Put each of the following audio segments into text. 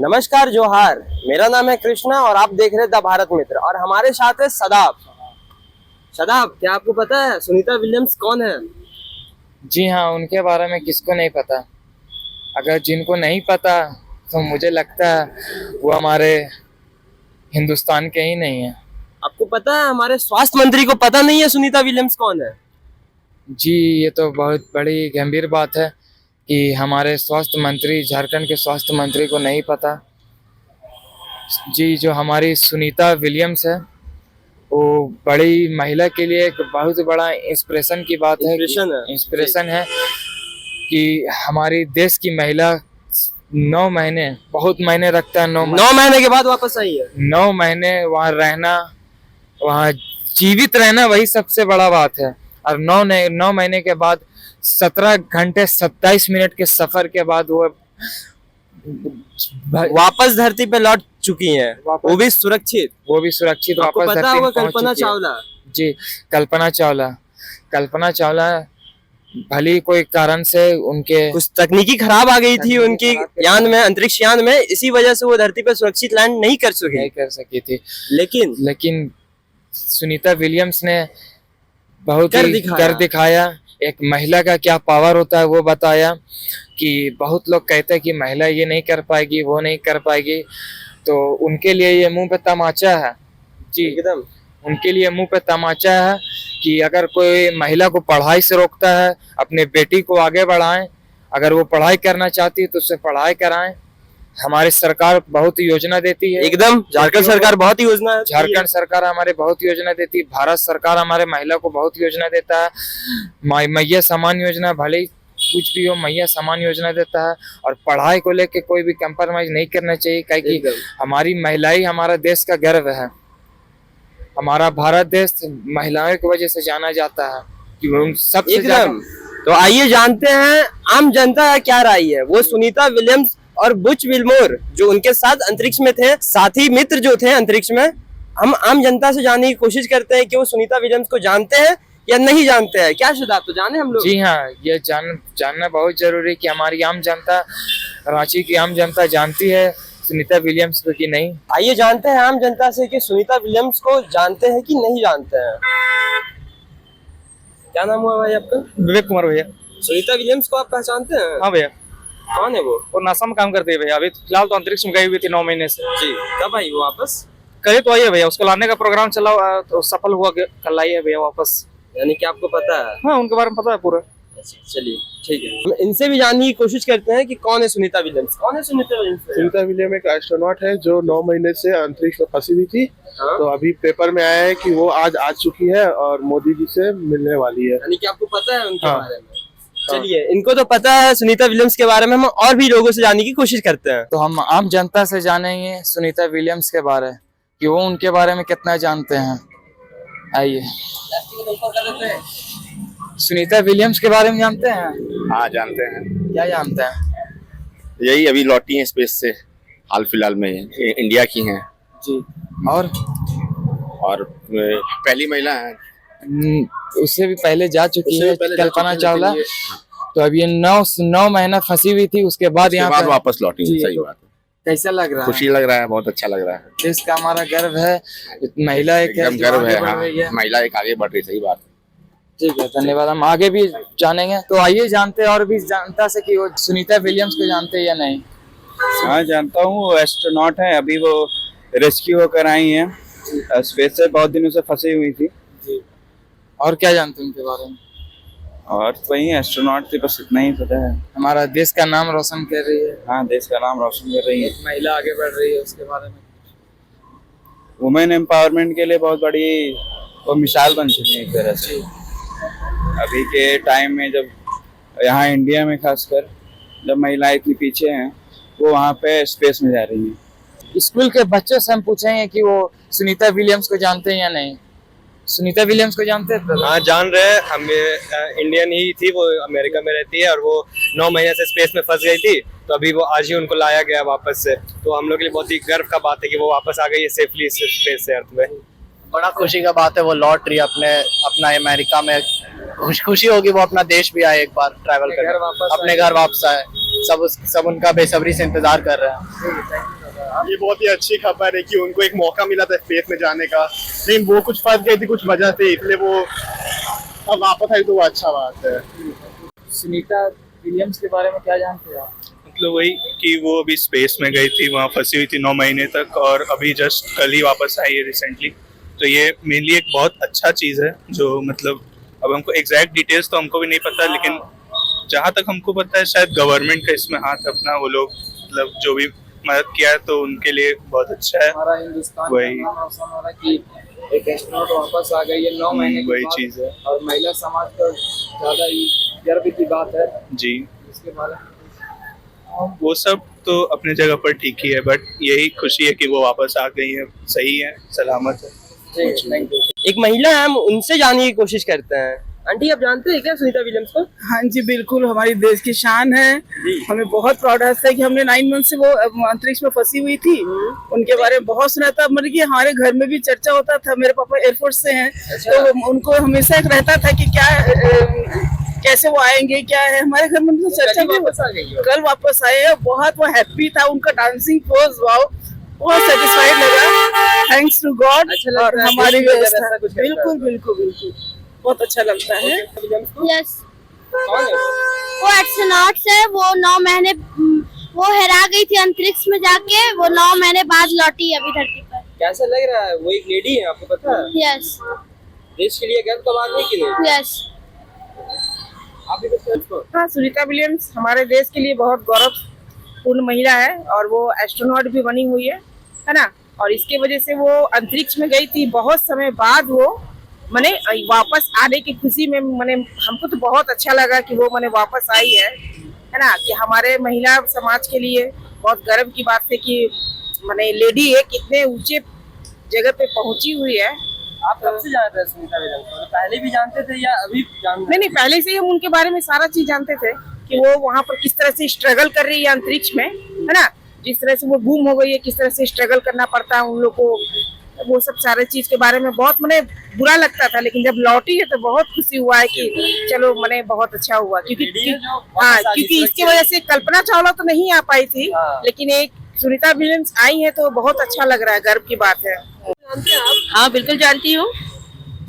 नमस्कार जोहार। मेरा नाम है कृष्णा और आप देख रहे हैं द भारत मित्र और हमारे साथ है सदाब। सदाब, क्या आपको पता है सुनीता विलियम्स कौन है? जी हाँ, उनके बारे में किसको नहीं पता। अगर जिनको नहीं पता तो मुझे लगता है वो हमारे हिंदुस्तान के ही नहीं है। आपको पता है हमारे स्वास्थ्य मंत्री को पता नहीं है सुनीता विलियम्स कौन है? जी, ये तो बहुत बड़ी गंभीर बात है कि हमारे स्वास्थ्य मंत्री, झारखंड के स्वास्थ्य मंत्री को नहीं पता। जी, जो हमारी सुनीता विलियम्स है वो बड़ी महिला के लिए एक बहुत बड़ा इंस्पिरेशन की बात है। इंस्पिरेशन है कि हमारी देश की महिला 9 महीने, बहुत महीने रखता है। 9 महीने के बाद वापस आई है। 9 महीने वहाँ रहना, वहाँ जीवित रहना, वही सबसे बड़ा बात है। और 9 महीने के बाद 17 घंटे 27 मिनट के सफर के बाद वो वापस धरती पे लौट चुकी हैं, वो भी सुरक्षित। वापस पता होगा कल्पना चावला। जी, कल्पना चावला भली कोई कारण से उनके कुछ तकनीकी खराब आ गई थी उनकी यान में, अंतरिक्ष यान में, इसी वजह से वो धरती पे सुरक्षित लैंड नहीं कर सकी थी। लेकिन सुनीता विलियम्स ने बहुत कर दिखाया। एक महिला का क्या पावर होता है वो बताया। कि बहुत लोग कहते हैं कि महिला ये नहीं कर पाएगी, वो नहीं कर पाएगी, तो उनके लिए ये मुंह पे तमाचा है। जी, एकदम उनके लिए मुंह पे तमाचा है कि अगर कोई महिला को पढ़ाई से रोकता है, अपने बेटी को आगे बढ़ाएं। अगर वो पढ़ाई करना चाहती है तो उससे पढ़ाई कराएं। हमारी सरकार बहुत योजना देती है। एकदम झारखंड सरकार बहुत ही योजना है। झारखंड सरकार हमारे बहुत योजना देती है। भारत सरकार हमारे महिला को बहुत योजना देता है। मैया समान योजना, भले कुछ भी हो, मैया समान योजना देता है। और पढ़ाई को लेके कोई भी कंप्रोमाइज नहीं करना चाहिए, क्योंकि हमारी महिलाएं हमारा देश का गर्व है। हमारा भारत देश महिलाओं की वजह से जाना जाता है कि वो सबसे ज्यादा। तो आइए जानते हैं आम जनता का क्या राय है। वो सुनीता विलियम्स और बुच विल्मोर जो उनके साथ अंतरिक्ष में थे, साथी मित्र जो थे अंतरिक्ष में, हम आम जनता से जानने की कोशिश करते हैं कि वो सुनीता विलियम्स को जानते हैं या नहीं जानते हैं। क्या शदाब, तो जाने हम लोग? जी हाँ, ये जानना बहुत जरूरी कि हमारी आम जनता, रांची की आम जनता जानती है सुनीता विलियम्स को कि नहीं। आइए जानते हैं आम जनता से कि सुनीता विलियम्स को जानते हैं कि नहीं जानते हैं। क्या नाम हुआ भाई आपका? विवेक कुमार भैया। सुनीता विलियम्स को आप पहचानते हैं? हाँ भैया। कौन है वो? नासा में काम करते हैं भैया। अभी फिलहाल तो अंतरिक्ष में गई हुई थी 9 महीने से। जी, कब आई वो वापस? कल तो आई है भैया, उसको लाने का प्रोग्राम चला तो सफल हुआ, कल आई है भैया वापस। यानी कि आपको पता है? हाँ, उनके बारे में पता है पूरा। चलिए ठीक है, हम इनसे भी जानने की कोशिश करते हैं कि कौन है सुनीता विलियम्स। कौन है सुनीता विलियम्स? सुनीता विलियम एक एस्ट्रोनॉट है जो 9 महीने से अंतरिक्ष में फंसी हुई थी। हाँ? तो अभी पेपर में आया है कि वो आज आ चुकी है और मोदी जी से मिलने वाली है। यानी कि आपको पता है उनके हाँ। बारे में? चलिए, इनको तो पता है सुनीता विलियम्स के बारे में, हम और भी लोगों से जानने की कोशिश करते हैं। तो हम आम जनता से जानेंगे सुनीता विलियम्स के बारे कि वो उनके बारे में कितना जानते हैं। आइए, सुनीता विलियम्स के बारे में जानते हैं? हाँ, जानते हैं। क्या जानते हैं? यही अभी लौटी हैं स्पेस से, हाल फिलहाल में इंडिया की हैं। जी, और पहली महिला हैं। उससे भी पहले जा चुकी है कल्पना चावला। तो अब ये 9 महीना फंसी हुई थी, उसके बाद यहाँ पर वापस लौटी। सही बात है। कैसा लग रहा है? खुशी लग रहा है, बहुत अच्छा लग रहा है। देश का हमारा गर्व है, महिला एक गर्व है। हाँ, महिला एक आगे बढ़ रही। सही बात है। ठीक है, धन्यवाद। हम आगे भी जानेंगे। तो आइए जानते हैं और भी जनता से कि वो सुनीता विलियम्स को जानते हैं या नहीं। हाँ, जानता हूँ। वो एस्ट्रोनॉट है, अभी वो रेस्क्यू होकर आई हैं। स्पेस से बहुत दिनों से फंसी हुई थी। और क्या जानते हैं उनके बारे में? और वही एस्ट्रोनॉट थी, बस इतना ही पता है। हमारा देश का नाम रोशन कर रही है। हाँ, देश का नाम रोशन कर रही है। महिला आगे बढ़ रही है, उसके बारे में। वुमेन एम्पावरमेंट के लिए बहुत बड़ी वो मिसाल बन चुकी है एक तरह से। अभी के टाइम में जब यहाँ इंडिया में खासकर जब महिलाएं इतनी पीछे हैं, वो वहाँ पे स्पेस में जा रही हैं। स्कूल के बच्चों से हम पूछेंगे कि वो सुनीता विलियम्स को जानते हैं या नहीं। सुनीता विलियम्स को जानते हैं? हाँ, जान रहे हैं। हम इंडियन ही थी, वो अमेरिका में रहती है और वो 9 महीने से स्पेस में फंस गई थी। तो अभी वो आज ही उनको लाया गया वापस से। तो हम लोग के लिए बहुत ही गर्व का बात है कि वो वापस आ गई है सेफली स्पेस से, अर्थ में। बड़ा खुशी का बात है, वो लौट रही है अपना अमेरिका में। खुशी होगी वो अपना देश भी आए, एक बार ट्रैवल कर अपने घर वापस आए। सब उनका बेसब्री से इंतजार कर रहे हैं। ये बहुत ही अच्छी खबर है कि उनको एक मौका मिला था स्पेस में जाने का, लेकिन वो कुछ फंस गई थी कुछ वजह से, इसलिए वो अब वापस आई तो वो अच्छा बात है। सुनीता विलियम्स के बारे में क्या जानते हो? मतलब वही कि वो अभी स्पेस में गई थी, वहाँ फंसी हुई थी 9 महीने तक और अभी जस्ट कल ही वापस आई है रिसेंटली। तो ये मेनली एक बहुत अच्छा चीज़ है जो मतलब अब हमको एग्जैक्ट डिटेल्स तो हमको भी नहीं पता, लेकिन जहाँ तक हमको पता है शायद गवर्नमेंट का इसमें हाथ अपना, वो लोग मतलब जो भी मदद किया है तो उनके लिए बहुत अच्छा है। हमारा हिंदुस्तान वही। का नाम रोशन हो रहा है कि एक एस्ट्रोनॉट वापस आ गई है 9 महीने के वही बाद। चीज़ है और महिला समाज का ज़्यादा ही गर्व की बात है जी। इसके बारे में। वो सब तो अपने जगह पर ठीक ही है, बट यही खुशी है कि वो वापस आ गई है, सही है, सलामत है। Thank you. एक महिला है, हम उनसे जानने की कोशिश करते हैं। आंटी, आप जानते हैं क्या सुनीता विलियम्स को? हाँ जी बिल्कुल, हमारी देश की शान है। हमें बहुत प्राउड है कि हमने 9 मंथ से वो अंतरिक्ष में फंसी हुई थी, उनके बारे में बहुत सुना था। मतलब कि हमारे घर में भी चर्चा होता था, मेरे पापा एयरफोर्स से हैं। तो उनको हमेशा एक रहता था कि क्या कैसे वो आएंगे, क्या है। हमारे घर में तो चर्चा भी कल वापस आए, बहुत वो हैप्पी था। उनका डांसिंग पोज वाओ, बहुत सेटिस्फाइड लगा, थैंक्स टू गॉड। और हमारी व्यवस्था बिल्कुल बिल्कुल बिल्कुल बहुत अच्छा लगता है। यस, कौन है? वो एस्ट्रोनॉट्स है। वो 9 महीने वो हेरा गई थी अंतरिक्ष में जाके, वो 9 महीने बाद लौटी है अभी धरती पर। कैसा लग रहा है? वो एक लेडी है, आपको पता है? यस देश के लिए गर्व का बात है कि नहीं? यस। आप भी कुछ कहते हाँ, सुनीता विलियम्स हमारे देश के लिए बहुत गौरवपूर्ण महिला है और वो एस्ट्रोनॉट भी बनी हुई है ना। और इसके वजह से वो अंतरिक्ष में गई थी, बहुत समय बाद वो मने वापस आने की खुशी में मने हमको तो बहुत अच्छा लगा कि वो मने वापस आई है ना। कि हमारे महिला समाज के लिए बहुत गर्व की बात है कि मने लेडी है कितने ऊंचे जगह पे पहुंची हुई है। आप कब से जान रहे हैं सुनीता विलियम्स को? पहले भी जानते थे या अभी जान रहे नहीं, पहले से ही हम उनके बारे में सारा चीज जानते थे कि वो वहाँ पर किस तरह से स्ट्रगल कर रही है अंतरिक्ष में, है ना। जिस तरह से वो गुम हो गई है, किस तरह से स्ट्रगल करना पड़ता है उन लोग को, वो सब सारे चीज के बारे में बहुत मने बुरा लगता था। लेकिन जब लौटी है तो बहुत खुशी हुआ है कि चलो मने बहुत अच्छा हुआ। क्योंकि हाँ, क्योंकि इसकी वजह से कल्पना चावला तो नहीं आ पाई थी, लेकिन एक सुनीता विलियम्स आई है तो बहुत अच्छा लग रहा है, गर्व की बात है। जानते हैं आप? हाँ बिल्कुल जानती हूँ,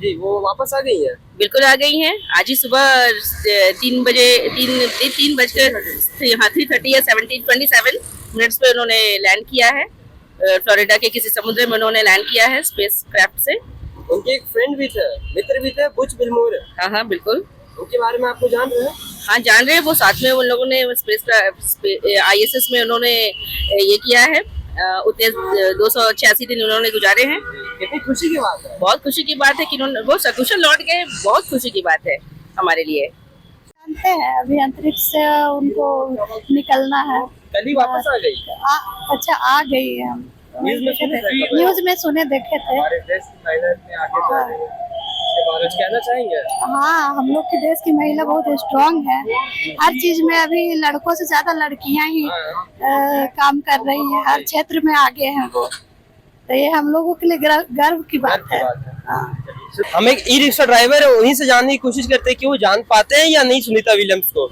जी, वो वापस आ गई है। बिल्कुल आ गई हैं। आज ही सुबह 3 बजे 3 बजकर 3:30 या 27 मिनट्स पे उन्होंने लैंड किया है। फ्लोरिडा के किसी समुद्र में उन्होंने लैंड किया है स्पेस क्राफ्ट से। उनके एक फ्रेंड भी थे, मित्र भी थे, बुच विल्मोर। हाँ हाँ बिल्कुल, उनके बारे में आपको जान रहे हैं? हाँ जान रहे हैं। वो साथ में उन लोगों ने स्पेस ISS में उन्होंने ये किया है। उतने 286 दिन उन्होंने गुजारे हैं। कितनी खुशी की बात है। बहुत खुशी की बात है कि उन्होंने वो सकुशल लौट गए, बहुत खुशी की बात है हमारे लिए। जानते हैं अभी अंतरिक्ष से उनको निकलना है। कल ही वापस आ गई। अच्छा, आ गई है। हम न्यूज में सुने देखे थे। हमारे देश की महिला इतने आगे बढ़ रही है, इसके बारे में कहना चाहेंगे? हाँ, हम लोग के देश की महिला बहुत स्ट्रांग है हर चीज में। अभी लड़कों से ज्यादा लड़कियां ही काम कर रही हैं, हर क्षेत्र में आगे हैं वो। तो ये हम लोगों के लिए गर्व की बात है। हम एक ई रिक्शा ड्राइवर है, उन्हीं से जानने की कोशिश करते हैं कि वो जान पाते हैं या नहीं सुनीता विलियम्स को।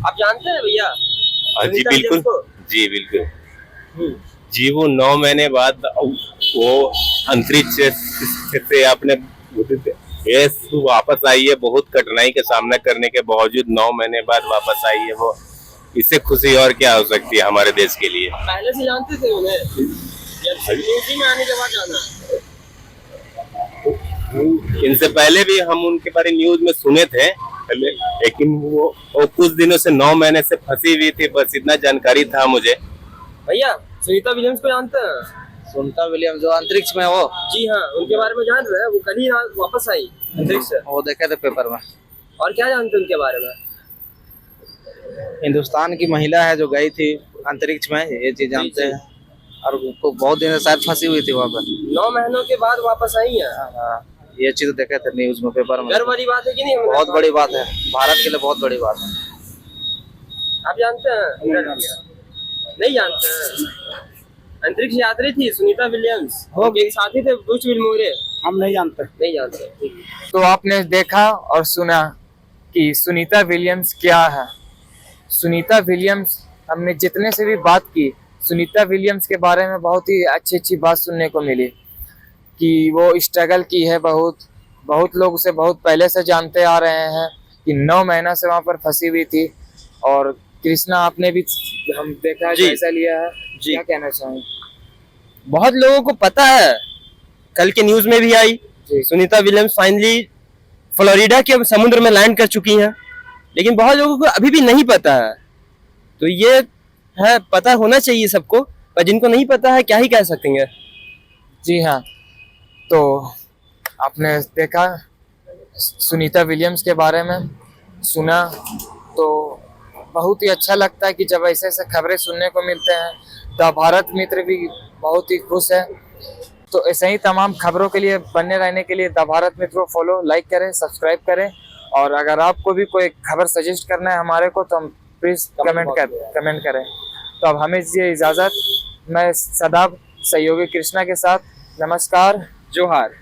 आप जानते हैं भैया? जी सुनीता बिल्कुल, विलियम्स को? जी बिल्कुल जी। वो 9 महीने बाद वो अंतरिक्ष से अपने वापस आई है। बहुत कठिनाई का सामना करने के बावजूद 9 महीने बाद वापस आई है वो। इससे खुशी और क्या हो सकती है हमारे देश के लिए। पहले से जानते थे उन्हें या न्यूज़ में आने के बाद जाना? इनसे पहले भी हम उनके बारे न्यूज में सुने थे, लेकिन वो कुछ दिनों से 9 महीने से फंसी हुई थी, बस इतना जानकारी था मुझे। भैया, सुनीता विलियम्स को जानते हैं? सुनीता विलियम्स जो अंतरिक्ष में हो, जी हाँ, उनके बारे में जान रहे हैं? वो कल ही वापस आई अंतरिक्ष से। वो देखे थे पेपर में। और क्या जानते हैं उनके बारे में? हिंदुस्तान की महिला है जो गई थी अंतरिक्ष में, ये चीज जानते हैं। और उनको बहुत दिन से शायद फंसी हुई थी वहाँ पर, 9 महीनों के बाद वापस आई है। ये चीज देखे थे न्यूज में, पेपर में। गर्व वाली बात है कि नहीं? बहुत बड़ी बात है, भारत के लिए बहुत बड़ी बात है। आप जानते हैं? नहीं जानते हैं? अंतरिक्ष यात्री थी सुनीता विलियम्स, एक साथी थे बुच विल्मोर। हम नहीं जानते। नहीं जानते। तो आपने देखा और सुना कि सुनीता विलियम्स क्या है। सुनीता विलियम्स हमने जितने से भी बात की सुनीता विलियम्स के बारे में बहुत ही अच्छी अच्छी बात सुनने को मिली कि वो स्ट्रगल की है बहुत लोग उसे बहुत पहले से जानते आ रहे हैं कि 9 महीना से वहाँ पर फंसी हुई थी। और कृष्णा आपने भी हम देखा है जी। कैसा लिया है, जी। क्या कहना चाहेंगे? बहुत लोगों को पता है, कल के न्यूज में भी आई, जी। सुनीता विलियम्स फाइनली फ्लोरिडा के समुद्र में लैंड कर चुकी हैं, लेकिन बहुत लोगों को अभी भी नहीं पता है। तो ये है, पता होना चाहिए सबको, पर जिनको नहीं पता है क्या ही कह सकते हैं। जी हाँ, तो आपने देखा सुनीता विलियम्स के बारे में, सुना, तो बहुत ही अच्छा लगता है कि जब ऐसे ऐसे खबरें सुनने को मिलते हैं। द भारत मित्र भी बहुत ही खुश है। तो ऐसे ही तमाम खबरों के लिए बने रहने के लिए द भारत मित्र को फॉलो, लाइक करें, सब्सक्राइब करें। और अगर आपको भी कोई खबर सजेस्ट करना है हमारे को तो हम प्लीज़ कमेंट करें। तो अब हमें दीजिए इजाज़त। मैं सदाब सहयोगी कृष्णा के साथ, नमस्कार, जोहार।